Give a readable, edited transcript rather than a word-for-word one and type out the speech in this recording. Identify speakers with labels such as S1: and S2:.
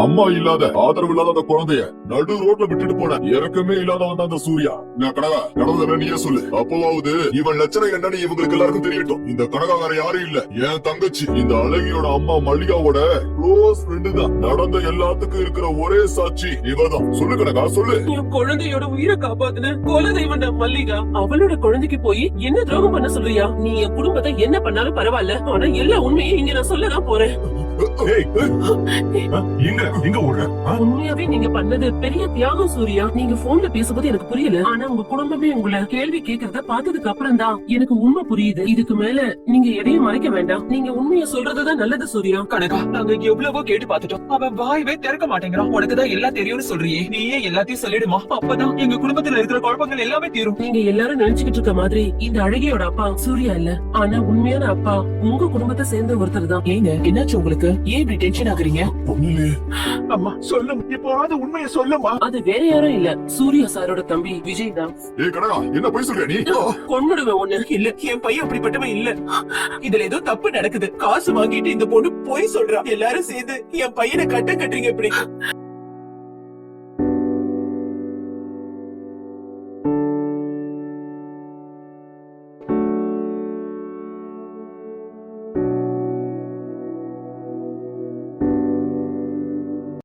S1: அம்மா இல்லாத ஆதரவு இல்லாத அந்த குழந்தைய நடு ரோட்ல விட்டுட்டு போன இறக்கமே இல்லாதவன் தான் அந்த சூர்யா. நான் கனகா நடந்தத நீயே சொல்லு. அப்பவாவது இவன் லட்சணம் என்னன்னு இவங்களுக்கு எல்லாருக்கும் தெரியட்டும். இந்த கனகா வேற யாரும் இல்ல, என் தங்கச்சி. இந்த அழகியோட அம்மா மல்லிகாவோட க்ளோஸ் ஃப்ரெண்டு தான். நடந்த எல்லாத்துக்கும் இருக்கிற ஒரே சாட்சி இவதான். சொல்லு கனகா சொல்லு.
S2: என் குழந்தையோட உயிரை காப்பாத்துன குலதெய்வம் மல்லிகா. அவளோட குழந்தைக்கு போய் என்ன துரோகம் பண்ண சொல்றியா? நீ என் குடும்பத்தை என்ன பண்ணாலும் பரவாயில்ல, ஆனா எல்லா உண்மையும் இங்க நான் சொல்லதான் போறேன். உண்மையாவே நீங்க பண்ணது பெரிய தியாகம் சூர்யா. நீங்க போன்ல பேசும்போது எனக்கு புரியல, ஆனா உங்க குடும்பமே உங்களை கேள்வி கேட்கறத பார்த்ததுக்கு அப்புறம் தான் எனக்கு உண்மை புரியுது. இதுக்கு மேல நீங்க எதையும் மறைக்க வேண்டாம். நீங்க உண்மையை சொல்றதுதான் நல்லது சூர்யா.
S3: கனகா, நாங்க எவ்வளவோ கேட்டு பாத்துட்டோம், அவன் வாயவே திறக்க மாட்டேங்கிறான். உனக்குதான் எல்லாம் தெரியும்னு சொல்றியே, நீயே எல்லாத்தையும் சொல்லிடுமா? அப்பதான் எங்க குடும்பத்துல இருக்கிற குழப்பங்கள் எல்லாமே தீரும்.
S2: நீங்க எல்லாரும் நினைச்சுக்கிட்டு இருக்க மாதிரி இந்த அழகியோட அப்பா சூர்யா இல்ல, ஆனா உண்மையான அப்பா உங்க குடும்பத்தை சேர்ந்த ஒருத்தர் தான்.
S3: ஏங்க, என்னாச்சு உங்களுக்கு? ஏன் இப்படி டென்ஷன் ஆகுறீங்க? அம்மா சொல்லும், இப்போவாது உண்மையை சொல்லுமா.
S2: அது வேற யாரும் இல்ல, சூர்யா சாரோட தம்பி விஜய் தான்.
S1: என்ன போய் சொல்ற நீ?
S2: கொன்னுடுவேன் ஒண்ணு.
S3: இல்ல, என் பையன் அப்படிப்பட்டவன் இல்ல. இதுல ஏதோ தப்பு நடக்குது. காசு வாங்கிட்டு இந்த பொண்ணு போய் சொல்றா. எல்லாரும் சேர்ந்து என் பையனை கட்டுறீங்க இப்படி.